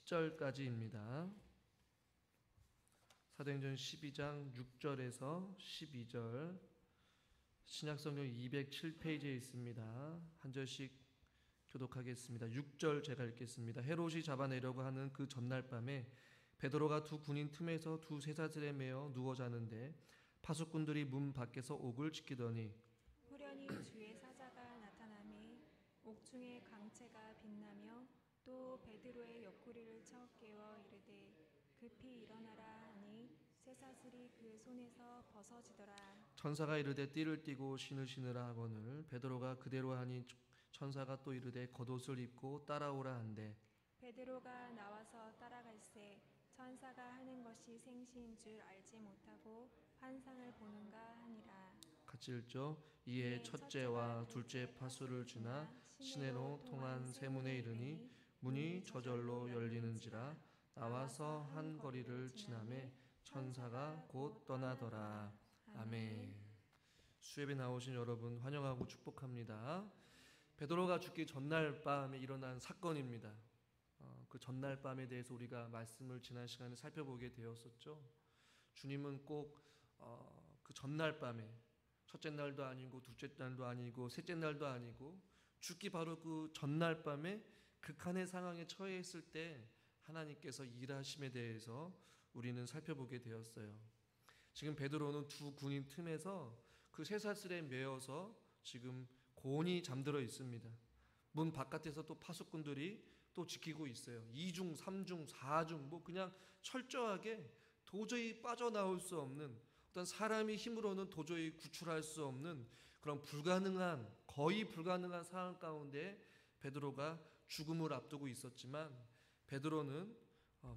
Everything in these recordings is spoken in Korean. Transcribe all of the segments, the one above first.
10절까지입니다. 사도행전 12장 6절에서 12절, 신약성경 207페이지에 있습니다. 한 절씩 교독하겠습니다. 6절 제가 읽겠습니다. 헤롯이 잡아내려고 하는 그 전날 밤에 베드로가 두 군인 틈에서 두 쇠사슬에 매어 누워 자는데 파수꾼들이 문 밖에서 옥을 지키더니 후련히 주의 사자가 나타나매 옥중의 광채가 빛나며 또 베드로의 옆구리를 쳐 깨워 이르되 급히 일어나라 하니 쇠사슬이 그 손에서 벗어지더라. 천사가 이르되 띠를 띠고 신을 신으라 하거늘 베드로가 그대로 하니 천사가 또 이르되 겉옷을 입고 따라오라 한대 베드로가 나와서 따라갈새 천사가 하는 것이 생시인 줄 알지 못하고 환상을 보는가 하니라. 같이 읽죠. 이에 첫째와 둘째 파수를 지나 시내로 통한 세문에 이르니 문이 저절로 열리는지라 나와서 한 거리를 지나매 천사가 곧 떠나더라. 아멘. 수협에 나오신 여러분 환영하고 축복합니다. 베드로가 죽기 전날 밤에 일어난 사건입니다. 그 전날 밤에 대해서 우리가 말씀을 지난 시간에 살펴보게 되었었죠. 주님은 꼭 그 전날 밤에, 첫째 날도 아니고 둘째 날도 아니고 셋째 날도 아니고 죽기 바로 그 전날 밤에 극한의 상황에 처해 있을 때 하나님께서 일하심에 대해서 우리는 살펴보게 되었어요. 지금 베드로는 두 군인 틈에서 그 쇠사슬에 매어서 지금 곤히 잠들어 있습니다. 문 바깥에서 또 파수꾼들이 또 지키고 있어요. 2중, 3중, 4중 뭐 그냥 철저하게 도저히 빠져나올 수 없는, 어떤 사람이 힘으로는 도저히 구출할 수 없는 그런 불가능한, 거의 불가능한 상황 가운데 베드로가 죽음을 앞두고 있었지만 베드로는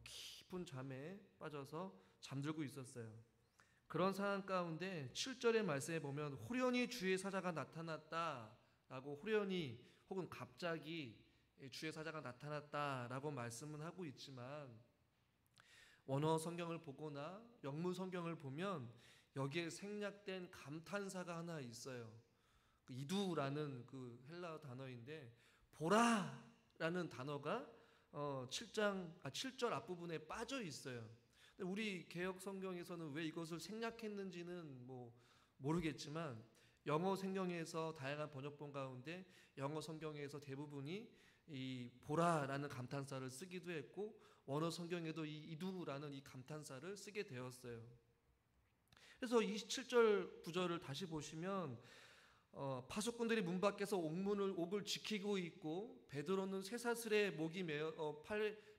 깊은 잠에 빠져서 잠들고 있었어요. 그런 상황 가운데 7절의 말씀에 보면 호련히 주의 사자가 나타났다라고, 호련히 혹은 갑자기 주의 사자가 나타났다라고 말씀은 하고 있지만 원어 성경을 보거나 영문 성경을 보면 여기에 생략된 감탄사가 하나 있어요. 이두라는 그 헬라어 단어인데 보라라는 단어가 7절 앞부분에 빠져 있어요. 우리 개역 성경에서는 왜 이것을 생략했는지는 모르겠지만 영어 성경에서 다양한 번역본 가운데 영어 성경에서 대부분이 이 보라라는 감탄사를 쓰기도 했고 원어 성경에도 이 이두라는 이 감탄사를 쓰게 되었어요. 그래서 27절 9절을 다시 보시면 파수꾼들이 문 밖에서 옥을 지키고 있고 베드로는 쇠사슬에 목이 매어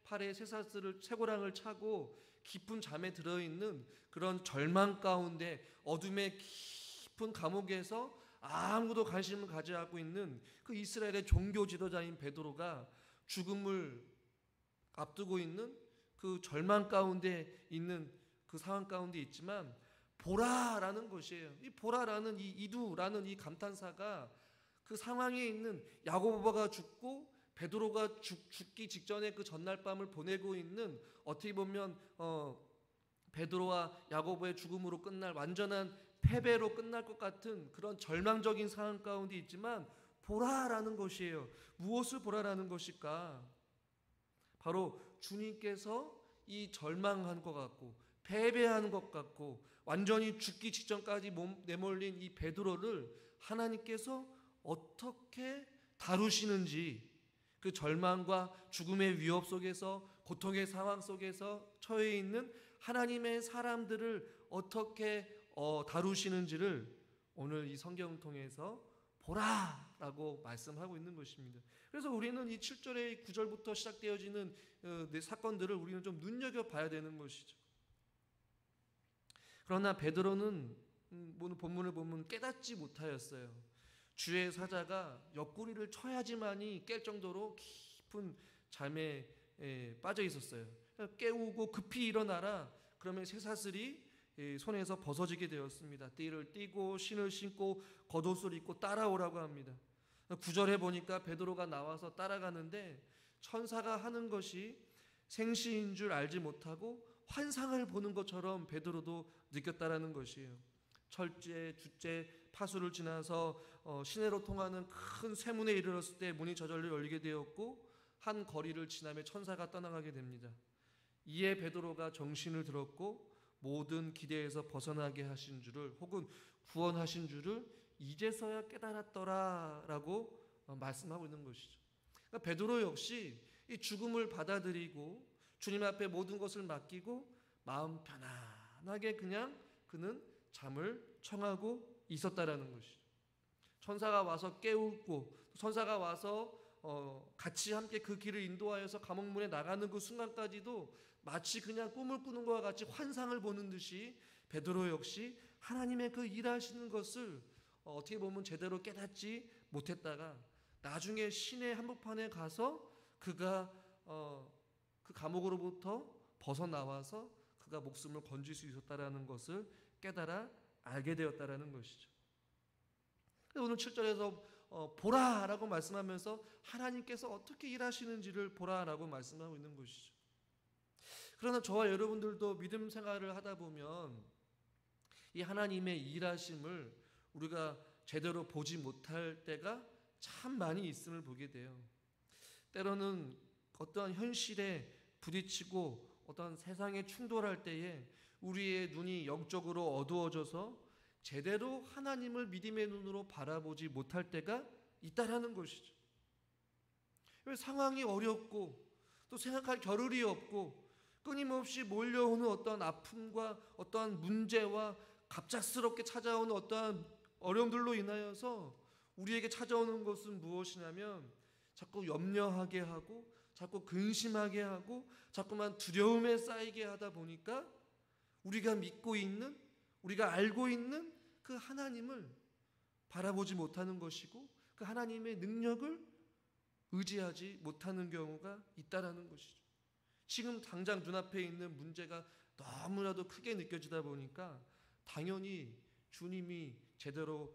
팔에 쇠사슬을 쇠고랑을 차고 깊은 잠에 들어있는 그런 절망 가운데 어둠의 깊은 감옥에서 아무도 관심을 가지 않고 있는 그 이스라엘의 종교 지도자인 베드로가 죽음을 앞두고 있는 그 절망 가운데 있는 그 상황 가운데 있지만 보라라는 것이에요. 이 보라라는 이 이두라는 이 감탄사가 그 상황에 있는 야고보가 죽고 베드로가 죽기 직전에 그 전날 밤을 보내고 있는, 어떻게 보면 베드로와 야고보의 죽음으로 끝날 완전한 패배로 끝날 것 같은 그런 절망적인 상황 가운데 있지만 보라라는 것이에요. 무엇을 보라라는 것일까? 바로 주님께서 이 절망한 것 같고 패배한 것 같고 완전히 죽기 직전까지 내몰린 이 베드로를 하나님께서 어떻게 다루시는지, 그 절망과 죽음의 위협 속에서, 고통의 상황 속에서 처해 있는 하나님의 사람들을 어떻게 다루시는지를 오늘 이 성경을 통해서 보라라고 말씀하고 있는 것입니다. 그래서 우리는 이 7절의 9절부터 시작되어지는 사건들을 우리는 좀 눈여겨봐야 되는 것이죠. 그러나 베드로는 본문을 보면 깨닫지 못하였어요. 주의 사자가 옆구리를 쳐야지만이 깰 정도로 깊은 잠에 빠져 있었어요. 깨우고 급히 일어나라 그러면 쇠사슬이 손에서 벗어지게 되었습니다. 띠를 띠고 신을 신고 겉옷을 입고 따라오라고 합니다. 9절에 보니까 베드로가 나와서 따라가는데 천사가 하는 것이 생시인 줄 알지 못하고 환상을 보는 것처럼 베드로도 느꼈다라는 것이에요. 첫째, 둘째 파수를 지나서 시내로 통하는 큰 쇠문에 이르렀을 때 문이 저절로 열리게 되었고 한 거리를 지나며 천사가 떠나가게 됩니다. 이에 베드로가 정신을 들었고 모든 기대에서 벗어나게 하신 줄을, 혹은 구원하신 줄을 이제서야 깨달았더라라고 말씀하고 있는 것이죠. 그러니까 베드로 역시 이 죽음을 받아들이고 주님 앞에 모든 것을 맡기고 마음 편안하게 그냥 그는 잠을 청하고 있었다라는 것이죠. 천사가 와서 깨우고, 천사가 와서 같이 함께 그 길을 인도하여서 감옥문에 나가는 그 순간까지도 마치 그냥 꿈을 꾸는 것과 같이 환상을 보는 듯이 베드로 역시 하나님의 그 일하시는 것을 어떻게 보면 제대로 깨닫지 못했다가 나중에 시내 한복판에 가서 그가 그 감옥으로부터 벗어나와서 그가 목숨을 건질 수 있었다라는 것을 깨달아 알게 되었다라는 것이죠. 오늘 7절에서 보라라고 말씀하면서 하나님께서 어떻게 일하시는지를 보라라고 말씀하고 있는 것이죠. 그러나 저와 여러분들도 믿음 생활을 하다 보면 이 하나님의 일하심을 우리가 제대로 보지 못할 때가 참 많이 있음을 보게 돼요. 때로는 어떠한 현실에 부딪히고 어떤 세상에 충돌할 때에 우리의 눈이 영적으로 어두워져서 제대로 하나님을 믿음의 눈으로 바라보지 못할 때가 있다라는 것이죠. 왜 상황이 어렵고 또 생각할 겨를이 없고 끊임없이 몰려오는 어떠한 아픔과 어떠한 문제와 갑작스럽게 찾아오는 어떠한 어려움들로 인하여서 우리에게 찾아오는 것은 무엇이냐면 자꾸 염려하게 하고 자꾸 근심하게 하고 자꾸만 두려움에 쌓이게 하다 보니까 우리가 믿고 있는, 우리가 알고 있는 그 하나님을 바라보지 못하는 것이고 그 하나님의 능력을 의지하지 못하는 경우가 있다라는 것이죠. 지금 당장 눈앞에 있는 문제가 너무나도 크게 느껴지다 보니까 당연히 주님이 제대로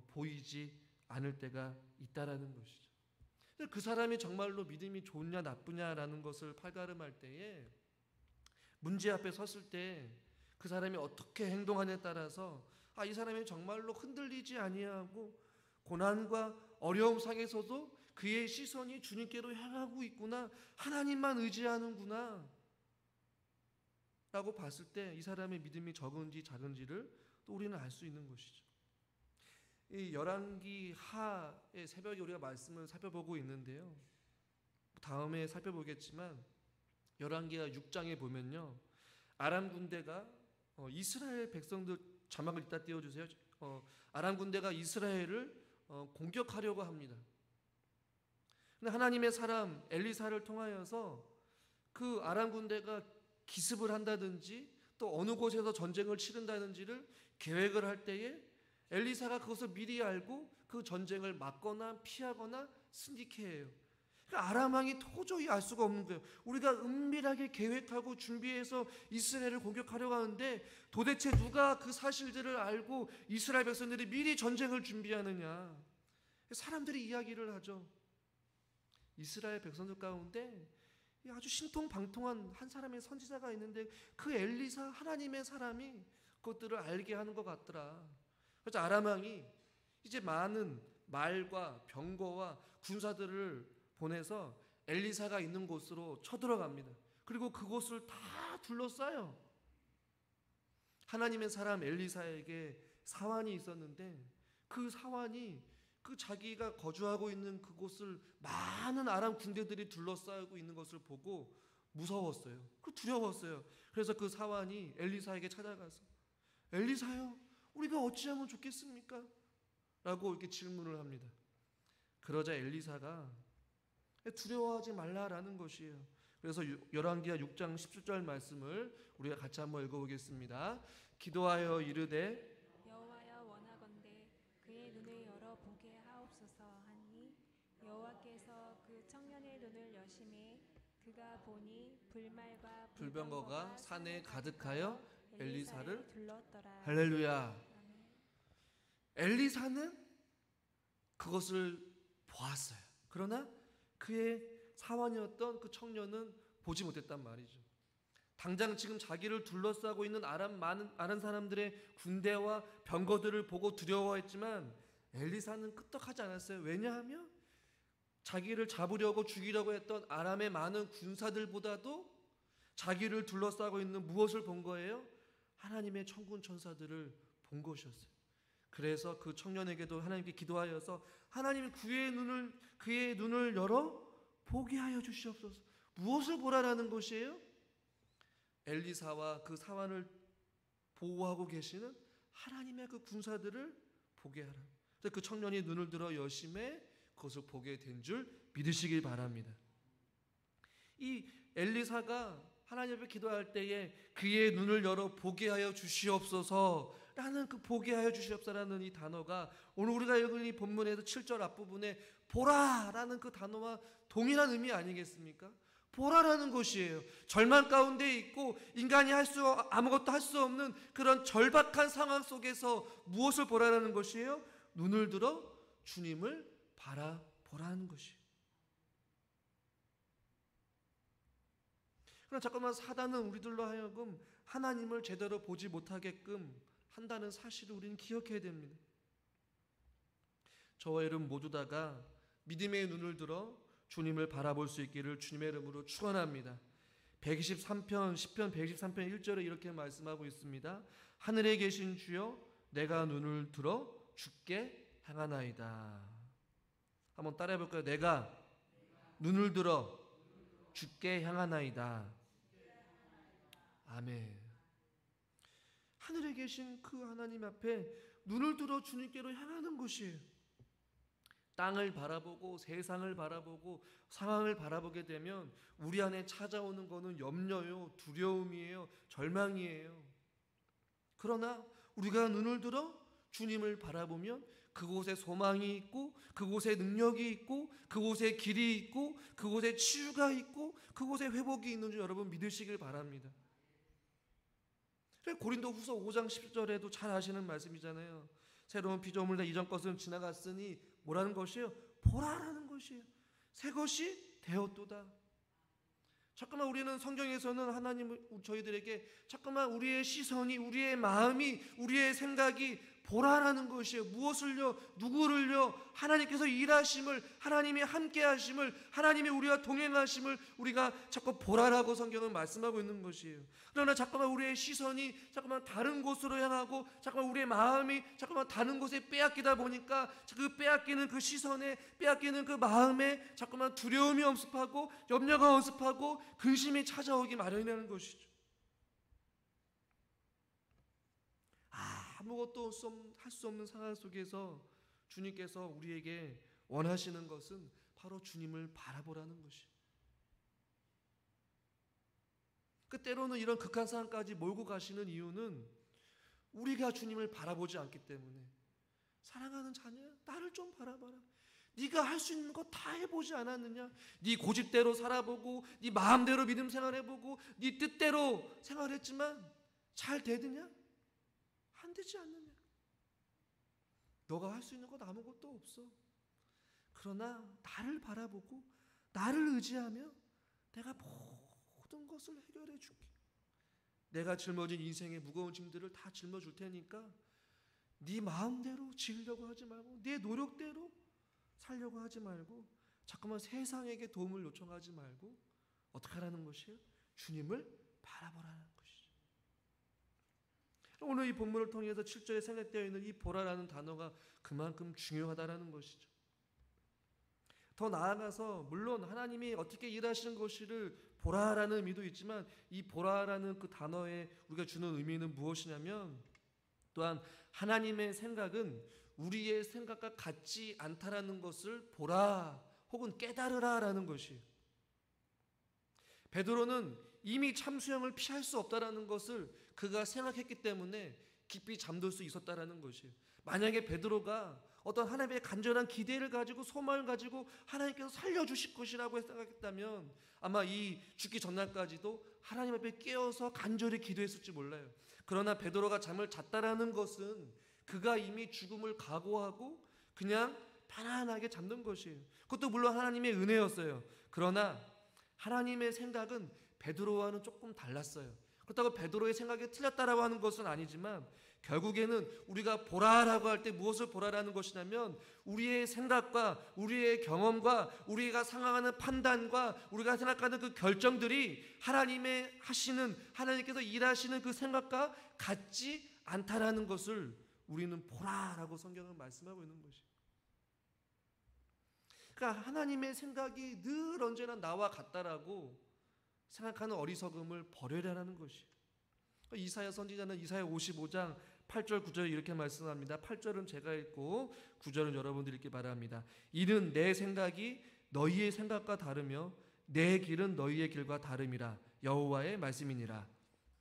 보이지 않을 때가 있다라는 것이죠. 그 사람이 정말로 믿음이 좋냐 나쁘냐라는 것을 팔가름할 때에 문제 앞에 섰을 때 그 사람이 어떻게 행동하냐에 따라서 이 사람이 정말로 흔들리지 아니하고 고난과 어려움 상에서도 그의 시선이 주님께로 향하고 있구나, 하나님만 의지하는구나 라고 봤을 때 이 사람의 믿음이 적은지 작은지를 또 우리는 알 수 있는 것이죠. 이 열왕기 하의 새벽에 우리가 말씀을 살펴보고 있는데요, 다음에 살펴보겠지만 열왕기하 6장에 보면요, 아람 군대가 이스라엘 백성들, 자막을 이따 띄워주세요. 아람 군대가 이스라엘을 공격하려고 합니다. 근데 하나님의 사람 엘리사를 통하여서 그 아람 군대가 기습을 한다든지 또 어느 곳에서 전쟁을 치른다든지를 계획을 할 때에 엘리사가 그것을 미리 알고 그 전쟁을 막거나 피하거나 승리케 해요. 그러니까 아람 왕이 도저히 알 수가 없는 거예요. 우리가 은밀하게 계획하고 준비해서 이스라엘을 공격하려고 하는데 도대체 누가 그 사실들을 알고 이스라엘 백성들이 미리 전쟁을 준비하느냐. 사람들이 이야기를 하죠. 이스라엘 백성들 가운데 아주 신통방통한 한 사람의 선지자가 있는데 그 엘리사, 하나님의 사람이 그것들을 알게 하는 것 같더라. 그래서 아람 왕이 이제 많은 말과 병거와 군사들을 보내서 엘리사가 있는 곳으로 쳐들어갑니다. 그리고 그곳을 다 둘러싸요. 하나님의 사람 엘리사에게 사환이 있었는데 그 사환이 그 자기가 거주하고 있는 그곳을 많은 아람 군대들이 둘러싸고 있는 것을 보고 무서웠어요. 두려웠어요. 그래서 그 사환이 엘리사에게 찾아가서 엘리사요, 우리가 어찌하면 좋겠습니까? 라고 이렇게 질문을 합니다. 그러자 엘리사가 두려워하지 말라라는 것이에요. 그래서 열왕기하 6장 17절 말씀을 우리가 같이 한번 읽어보겠습니다. 기도하여 이르되 여호와여 원하건대 그의 눈을 열어 보게 하옵소서 하니 여호와께서 그 청년의 눈을 여심해 그가 보니 불말과 불병거가 산에 가득하여 엘리사를 둘렀더라. 할렐루야. 엘리사는 그것을 보았어요. 그러나 그의 사환이었던 그 청년은 보지 못했단 말이죠. 당장 지금 자기를 둘러싸고 있는 아람 사람들의 군대와 병거들을 보고 두려워했지만 엘리사는 끄떡하지 않았어요. 왜냐하면 자기를 잡으려고 죽이려고 했던 아람의 많은 군사들보다도 자기를 둘러싸고 있는 무엇을 본 거예요? 하나님의 천군 천사들을 본 것이었어요. 그래서 그 청년에게도 하나님께 기도하여서 하나님 그의 눈을 열어 보게 하여 주시옵소서. 무엇을 보라라는 것이에요? 엘리사와 그 사환을 보호하고 계시는 하나님의 그 군사들을 보게 하라. 그래서 그 청년이 눈을 들어 여심에 그것을 보게 된 줄 믿으시길 바랍니다. 이 엘리사가 하나님 앞에 기도할 때에 그의 눈을 열어 보게 하여 주시옵소서라는 그 보게 하여 주시옵소서라는 이 단어가 오늘 우리가 읽은 이 본문에서 7절 앞부분에 보라라는 그 단어와 동일한 의미 아니겠습니까? 보라라는 것이에요. 절망 가운데 있고 인간이 아무것도 할 수 없는 그런 절박한 상황 속에서 무엇을 보라라는 것이에요? 눈을 들어 주님을 바라보라는 것이에요. 그러나 잠깐만 사단은 우리들로 하여금 하나님을 제대로 보지 못하게끔 한다는 사실을 우리는 기억해야 됩니다. 저와 여러분 모두 다가 믿음의 눈을 들어 주님을 바라볼 수 있기를 주님의 이름으로 축원합니다. 123편 시편 123편 1절에 이렇게 말씀하고 있습니다. 하늘에 계신 주여 내가 눈을 들어 주께 향하나이다. 한번 따라해 볼까요? 내가 눈을 들어 주께 향하나이다. 아멘. 하늘에 계신 그 하나님 앞에 눈을 들어 주님께로 향하는 것이에요. 땅을 바라보고 세상을 바라보고 상황을 바라보게 되면 우리 안에 찾아오는 것은 염려요, 두려움이에요, 절망이에요. 그러나 우리가 눈을 들어 주님을 바라보면 그곳에 소망이 있고 그곳에 능력이 있고 그곳에 길이 있고 그곳에 치유가 있고 그곳에 회복이 있는 줄 여러분 믿으시길 바랍니다. 고린도후서 5장 10절에도 잘 아시는 말씀이잖아요. 새로운 피조물과 이전 것은 지나갔으니 뭐라는 것이에요? 보라라는 것이에요. 새 것이 되었도다. 잠깐만 우리는 성경에서는 하나님 저희들에게 잠깐만 우리의 시선이 우리의 마음이 우리의 생각이 보라라는 것이에요. 무엇을요? 누구를요? 하나님께서 일하심을 하나님이 함께 하심을 하나님이 우리와 동행하심을 우리가 자꾸 보라라고 성경은 말씀하고 있는 것이에요. 그러나 잠깐만 우리의 시선이 잠깐만 다른 곳으로 향하고 잠깐만 우리의 마음이 잠깐만 다른 곳에 빼앗기다 보니까 그 빼앗기는 그 시선에 빼앗기는 그 마음에 잠깐만 두려움이 엄습하고 염려가 엄습하고 근심이 찾아오기 마련이라는 것이죠. 아무것도 할 수 없는 상황 속에서 주님께서 우리에게 원하시는 것은 바로 주님을 바라보라는 것이에요. 때로는 이런 극한 상황까지 몰고 가시는 이유는 우리가 주님을 바라보지 않기 때문에 사랑하는 자녀야 나를 좀 바라봐라. 네가 할 수 있는 거 다 해보지 않았느냐? 네 고집대로 살아보고 네 마음대로 믿음 생활해보고 네 뜻대로 생활했지만 잘 되느냐? 안 되지 않느냐? 너가 할 수 있는 것 아무것도 없어. 그러나 나를 바라보고 나를 의지하며 내가 모든 것을 해결해 줄게. 내가 짊어진 인생의 무거운 짐들을 다 짊어줄 테니까 네 마음대로 지으려고 하지 말고 네 노력대로 살려고 하지 말고 자꾸만 세상에게 도움을 요청하지 말고 어떻게 하라는 것이에요? 주님을 바라보라는 것이죠. 오늘 이 본문을 통해서 7절에 생략되어 있는 이 보라라는 단어가 그만큼 중요하다라는 것이죠. 더 나아가서 물론 하나님이 어떻게 일하시는 것을 보라라는 의미도 있지만 이 보라라는 그 단어에 우리가 주는 의미는 무엇이냐면 또한 하나님의 생각은 우리의 생각과 같지 않다라는 것을 보라 혹은 깨달으라라는 것이에요. 베드로는 이미 참수형을 피할 수 없다라는 것을 그가 생각했기 때문에 깊이 잠들 수 있었다라는 것이에요. 만약에 베드로가 어떤 하나님의 간절한 기대를 가지고 소망을 가지고 하나님께서 살려주실 것이라고 생각했다면 아마 이 죽기 전날까지도 하나님 앞에 깨어서 간절히 기도했을지 몰라요. 그러나 베드로가 잠을 잤다라는 것은 그가 이미 죽음을 각오하고 그냥 편안하게 잠든 것이에요. 그것도 물론 하나님의 은혜였어요. 그러나 하나님의 생각은 베드로와는 조금 달랐어요. 그렇다고 베드로의 생각이 틀렸다라고 하는 것은 아니지만 결국에는 우리가 보라라고 할 때 무엇을 보라라는 것이냐면 우리의 생각과 우리의 경험과 우리가 상황하는 판단과 우리가 생각하는 그 결정들이 하나님의 하시는, 하나님께서 일하시는 그 생각과 같지 않다라는 것을 우리는 보라라고 성경은 말씀하고 있는 것이에요. 그러니까 하나님의 생각이 늘 언제나 나와 같다라고 생각하는 어리석음을 버려라는 것이에요. 이사야 선지자는 이사야 55장 8절 9절 이렇게 말씀합니다. 8절은 제가 읽고 9절은 여러분들이 읽기 바랍니다. 이는 내 생각이 너희의 생각과 다르며 내 길은 너희의 길과 다름이라. 여호와의 말씀이니라.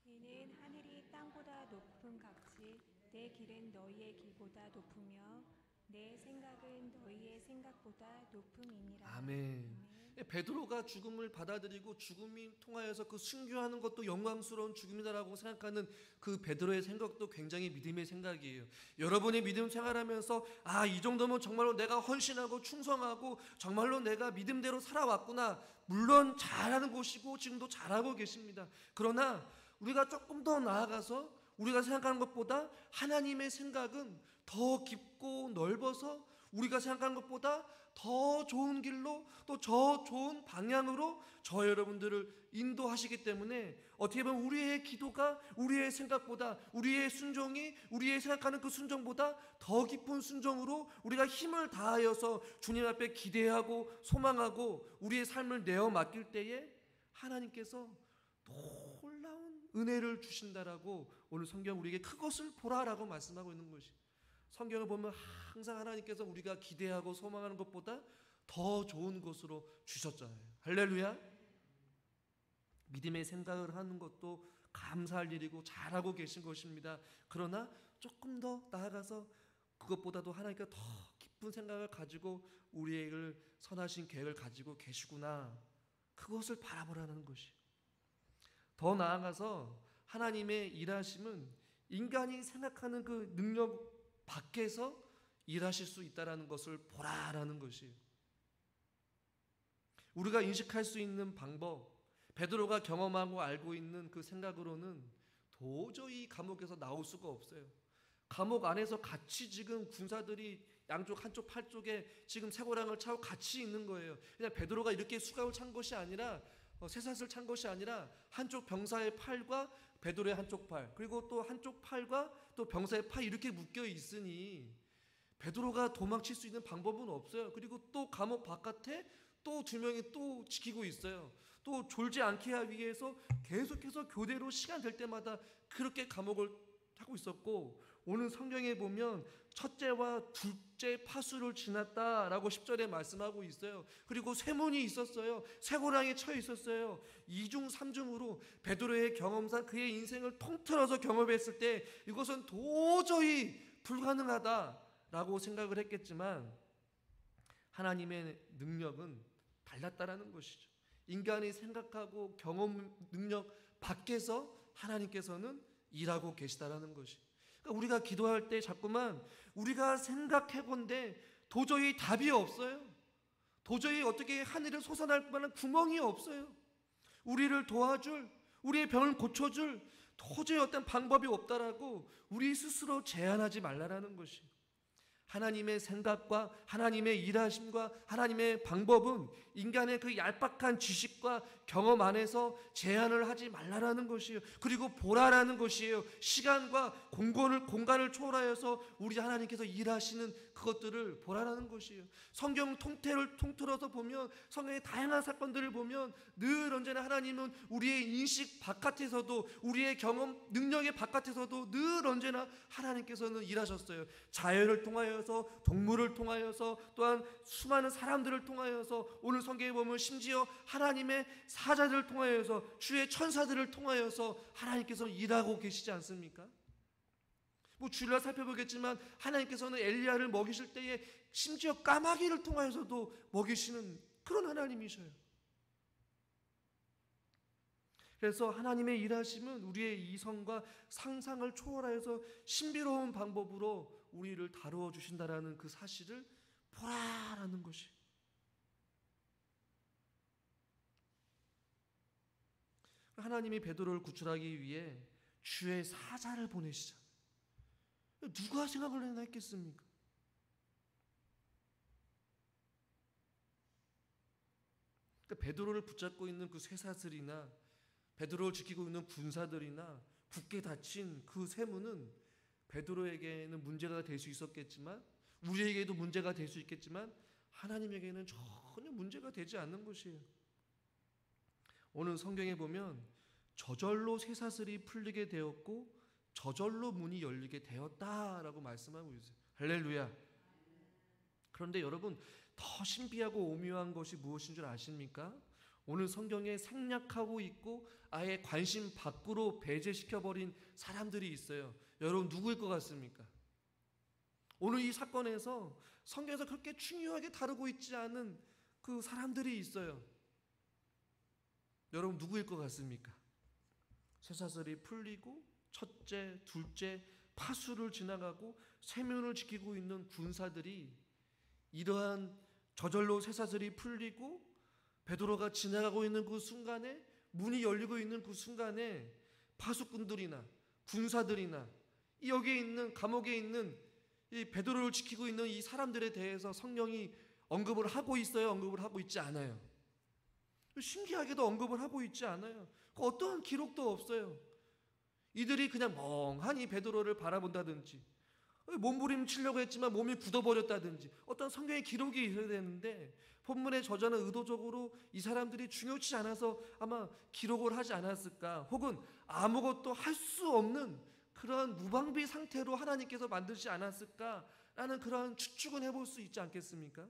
이는 하늘이 땅보다 높음 같이 내 길은 너희의 길보다 높으며 내 생각은 너희의 생각보다 높음이니라. 아멘. 베드로가 죽음을 받아들이고 죽음이 통하여서 그 순교하는 것도 영광스러운 죽음이다라고 생각하는 그 베드로의 생각도 굉장히 믿음의 생각이에요. 여러분의 믿음 생활하면서 이 정도면 정말로 내가 헌신하고 충성하고 정말로 내가 믿음대로 살아왔구나. 물론 잘하는 것이고 지금도 잘하고 계십니다. 그러나 우리가 조금 더 나아가서 우리가 생각하는 것보다 하나님의 생각은 더 깊고 넓어서 우리가 생각하는 것보다 더 좋은 길로 또 더 좋은 방향으로 저 여러분들을 인도하시기 때문에 어떻게 보면 우리의 기도가 우리의 생각보다 우리의 순종이 우리의 생각하는 그 순종보다 더 깊은 순종으로 우리가 힘을 다하여서 주님 앞에 기대하고 소망하고 우리의 삶을 내어 맡길 때에 하나님께서 놀라운 은혜를 주신다라고 오늘 성경 우리에게 그것을 보라라고 말씀하고 있는 것이. 성경을 보면 항상 하나님께서 우리가 기대하고 소망하는 것보다 더 좋은 것으로 주셨잖아요. 할렐루야. 믿음의 생각을 하는 것도 감사할 일이고 잘하고 계신 것입니다. 그러나 조금 더 나아가서 그것보다도 하나님께서 더 깊은 생각을 가지고 우리에게 선하신 계획을 가지고 계시구나. 그것을 바라보라는 것이. 더 나아가서 하나님의 일하심은 인간이 생각하는 그 능력 밖에서 일하실 수 있다는 것을 보라라는 것이에요. 우리가 인식할 수 있는 방법, 베드로가 경험하고 알고 있는 그 생각으로는 도저히 감옥에서 나올 수가 없어요. 감옥 안에서 같이 지금 군사들이 양쪽 한쪽 팔 쪽에 지금 쇠고랑을 차고 같이 있는 거예요. 그냥 베드로가 이렇게 수갑을 찬 것이 아니라 쇠사슬 찬 것이 아니라 한쪽 병사의 팔과 베드로의 한쪽 팔 그리고 또 한쪽 팔과 또 병사의 팔 이렇게 묶여 있으니 베드로가 도망칠 수 있는 방법은 없어요. 그리고 또 감옥 바깥에 또 두 명이 또 지키고 있어요. 또 졸지 않게 하기 위해서 계속해서 교대로 시간 될 때마다 그렇게 감옥을 하고 있었고 오늘 성경에 보면 첫째와 둘째 파수를 지났다라고 10절에 말씀하고 있어요. 그리고 쇠문이 있었어요. 쇠고랑에 처해 있었어요. 2중 3중으로 베드로의 경험상 그의 인생을 통틀어서 경험했을 때 이것은 도저히 불가능하다라고 생각을 했겠지만 하나님의 능력은 달랐다라는 것이죠. 인간이 생각하고 경험 능력 밖에서 하나님께서는 일하고 계시다라는 것이. 그러니까 우리가 기도할 때 자꾸만 우리가 생각해본데 도저히 답이 없어요. 도저히 어떻게 하늘을 솟아날 만한 구멍이 없어요. 우리를 도와줄, 우리의 병을 고쳐줄 도저히 어떤 방법이 없다라고 우리 스스로 제안하지 말라라는 것이. 하나님의 생각과 하나님의 일하심과 하나님의 방법은 인간의 그 얄팍한 지식과 경험 안에서 제한을 하지 말라라는 것이에요. 그리고 보라라는 것이에요. 시간과 공간을 초월하여서 우리 하나님께서 일하시는 그것들을 보라라는 것이에요. 성경 통틀어서 보면 성경의 다양한 사건들을 보면 늘 언제나 하나님은 우리의 인식 바깥에서도 우리의 경험 능력의 바깥에서도 늘 언제나 하나님께서는 일하셨어요. 자연을 통하여서 동물을 통하여서 또한 수많은 사람들을 통하여서 오늘 성경에 보면 심지어 하나님의 사자들을 통하여서 주의 천사들을 통하여서 하나님께서 일하고 계시지 않습니까? 뭐 주일날 살펴보겠지만 하나님께서는 엘리야를 먹이실 때에 심지어 까마귀를 통하여서도 먹이시는 그런 하나님이셔요. 그래서 하나님의 일하심은 우리의 이성과 상상을 초월하여서 신비로운 방법으로 우리를 다루어 주신다라는 그 사실을 보라라는 것이. 하나님이 베드로를 구출하기 위해 주의 사자를 보내시자. 누가 생각을 해나 했겠습니까? 그러니까 베드로를 붙잡고 있는 그 쇠사슬이나 베드로를 지키고 있는 군사들이나 굳게 닫힌 그 세무는 베드로에게는 문제가 될 수 있었겠지만, 우리에게도 문제가 될 수 있겠지만 하나님에게는 전혀 문제가 되지 않는 것이에요. 오늘 성경에 보면 저절로 쇠사슬이 풀리게 되었고 저절로 문이 열리게 되었다라고 말씀하고 있어요. 할렐루야. 그런데 여러분, 더 신비하고 오묘한 것이 무엇인 줄 아십니까? 오늘 성경에 생략하고 있고 아예 관심 밖으로 배제시켜버린 사람들이 있어요. 여러분, 누구일 것 같습니까? 오늘 이 사건에서 성경에서 그렇게 중요하게 다루고 있지 않은 그 사람들이 있어요. 여러분, 누구일 것 같습니까? 쇠사슬이 풀리고 첫째, 둘째, 파수를 지나가고 세면을 지키고 있는 군사들이 이러한 저절로 쇠사슬이 풀리고 베드로가 지나가고 있는 그 순간에, 문이 열리고 있는 그 순간에 파수꾼들이나 군사들이나 여기에 있는 감옥에 있는 이 베드로를 지키고 있는 이 사람들에 대해서 성령이 언급을 하고 있어요? 언급을 하고 있지 않아요? 신기하게도 언급을 하고 있지 않아요. 어떠한 기록도 없어요. 이들이 그냥 멍하니 베드로를 바라본다든지 몸부림치려고 했지만 몸이 굳어버렸다든지 어떤 성경의 기록이 있어야 되는데 본문의 저자는 의도적으로 이 사람들이 중요치 않아서 아마 기록을 하지 않았을까, 혹은 아무것도 할 수 없는 그런 무방비 상태로 하나님께서 만드지 않았을까라는 그런 추측은 해볼 수 있지 않겠습니까?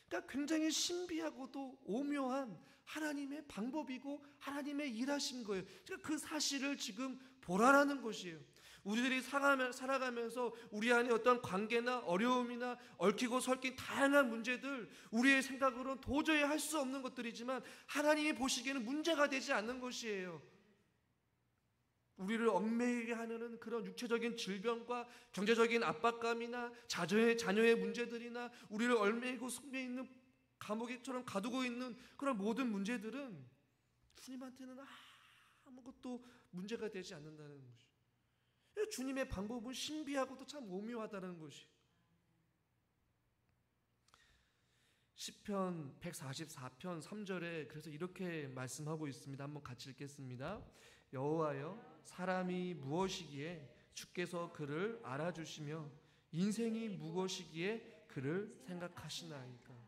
그러니까 굉장히 신비하고도 오묘한 하나님의 방법이고 하나님의 일하신 거예요. 그러니까 그 사실을 지금 보라라는 것이에요. 우리들이 살아가면서 우리 안에 어떤 관계나 어려움이나 얽히고 설킨 다양한 문제들, 우리의 생각으로는 도저히 할 수 없는 것들이지만 하나님이 보시기에는 문제가 되지 않는 것이에요. 우리를 얽매이게 하는 그런 육체적인 질병과 경제적인 압박감이나 자녀의 문제들이나 우리를 얽매이고 숙매 있는 감옥처럼 가두고 있는 그런 모든 문제들은 주님한테는 아무것도 문제가 되지 않는다는 것이에요. 주님의 방법은 신비하고도 참 오묘하다는 것이. 시편 144편 3절에 그래서 이렇게 말씀하고 있습니다. 한번 같이 읽겠습니다. 여호와여, 사람이 무엇이기에 주께서 그를 알아주시며 인생이 무엇이기에 그를 생각하시나이까.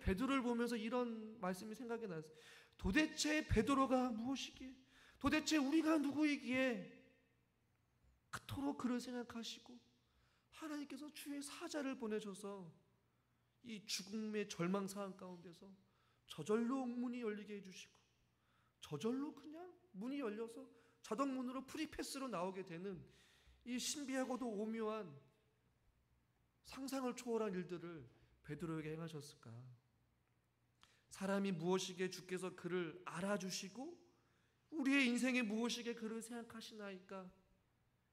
베드로를 보면서 이런 말씀이 생각이 났어요. 도대체 베드로가 무엇이기에, 도대체 우리가 누구이기에 그토록 그를 생각하시고 하나님께서 주의 사자를 보내셔서 이 죽음의 절망 상황 가운데서 저절로 문이 열리게 해주시고 저절로 그냥 문이 열려서 자동문으로 프리패스로 나오게 되는 이 신비하고도 오묘한 상상을 초월한 일들을 베드로에게 행하셨을까? 사람이 무엇이기에 주께서 그를 알아주시고 우리의 인생이 무엇이기에 그를 생각하시나이까?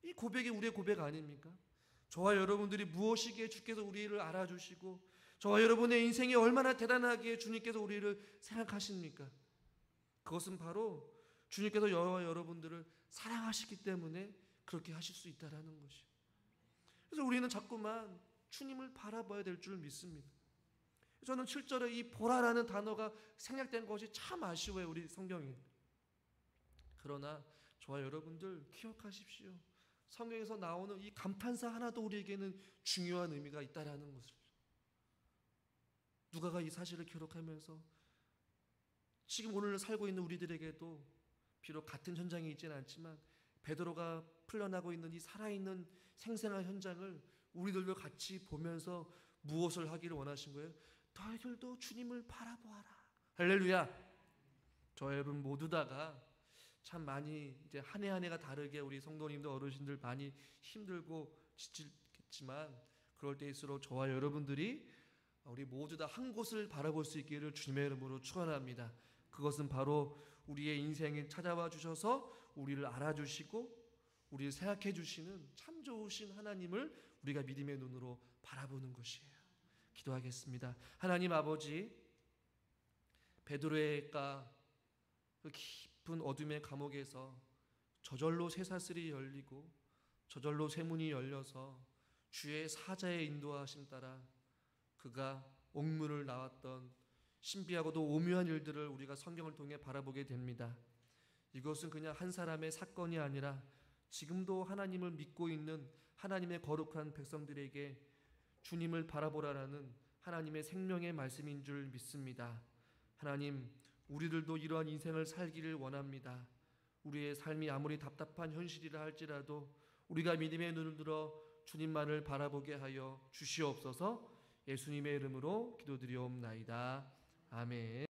이 고백이 우리의 고백 아닙니까? 저와 여러분들이 무엇이기에 주께서 우리를 알아주시고 저와 여러분의 인생이 얼마나 대단하기에 주님께서 우리를 생각하십니까? 그것은 바로 주님께서 저와 여러분들을 사랑하시기 때문에 그렇게 하실 수 있다는 것이에요. 그래서 우리는 자꾸만 주님을 바라봐야 될 줄 믿습니다. 저는 7절에 이 보라라는 단어가 생략된 것이 참 아쉬워요. 우리 성경에. 그러나 저와 여러분들 기억하십시오. 성경에서 나오는 이 감탄사 하나도 우리에게는 중요한 의미가 있다라는 것을. 누가가 이 사실을 기록하면서 지금 오늘 살고 있는 우리들에게도 비록 같은 현장에 있지는 않지만 베드로가 풀려나고 있는 이 살아있는 생생한 현장을 우리들도 같이 보면서 무엇을 하기를 원하신 거예요? 너희들도 주님을 바라보아라. 할렐루야. 저 여러분 모두 다가 참 많이 이제 한 해 한 해가 다르게 우리 성도님들 어르신들 많이 힘들고 지치겠지만 그럴 때일수록 저와 여러분들이 우리 모두 다 한 곳을 바라볼 수 있기를 주님의 이름으로 축원합니다. 그것은 바로 우리의 인생에 찾아와 주셔서 우리를 알아주시고 우리를 생각해 주시는 참 좋으신 하나님을 우리가 믿음의 눈으로 바라보는 것이에요. 기도하겠습니다. 하나님 아버지, 베드로가 그 깊은 깊은 어둠의 감옥에서 저절로 쇠사슬이 열리고 저절로 쇠문이 열려서 주의 사자의 인도하심 따라 그가 옥문을 나왔던 신비하고도 오묘한 일들을 우리가 성경을 통해 바라보게 됩니다. 이것은 그냥 한 사람의 사건이 아니라 지금도 하나님을 믿고 있는 하나님의 거룩한 백성들에게 주님을 바라보라라는 하나님의 생명의 말씀인 줄 믿습니다. 하나님, 우리들도 이러한 인생을 살기를 원합니다. 우리의 삶이 아무리 답답한 현실이라 할지라도 우리가 믿음의 눈을 들어 주님만을 바라보게 하여 주시옵소서. 예수님의 이름으로 기도드리옵나이다. 아멘.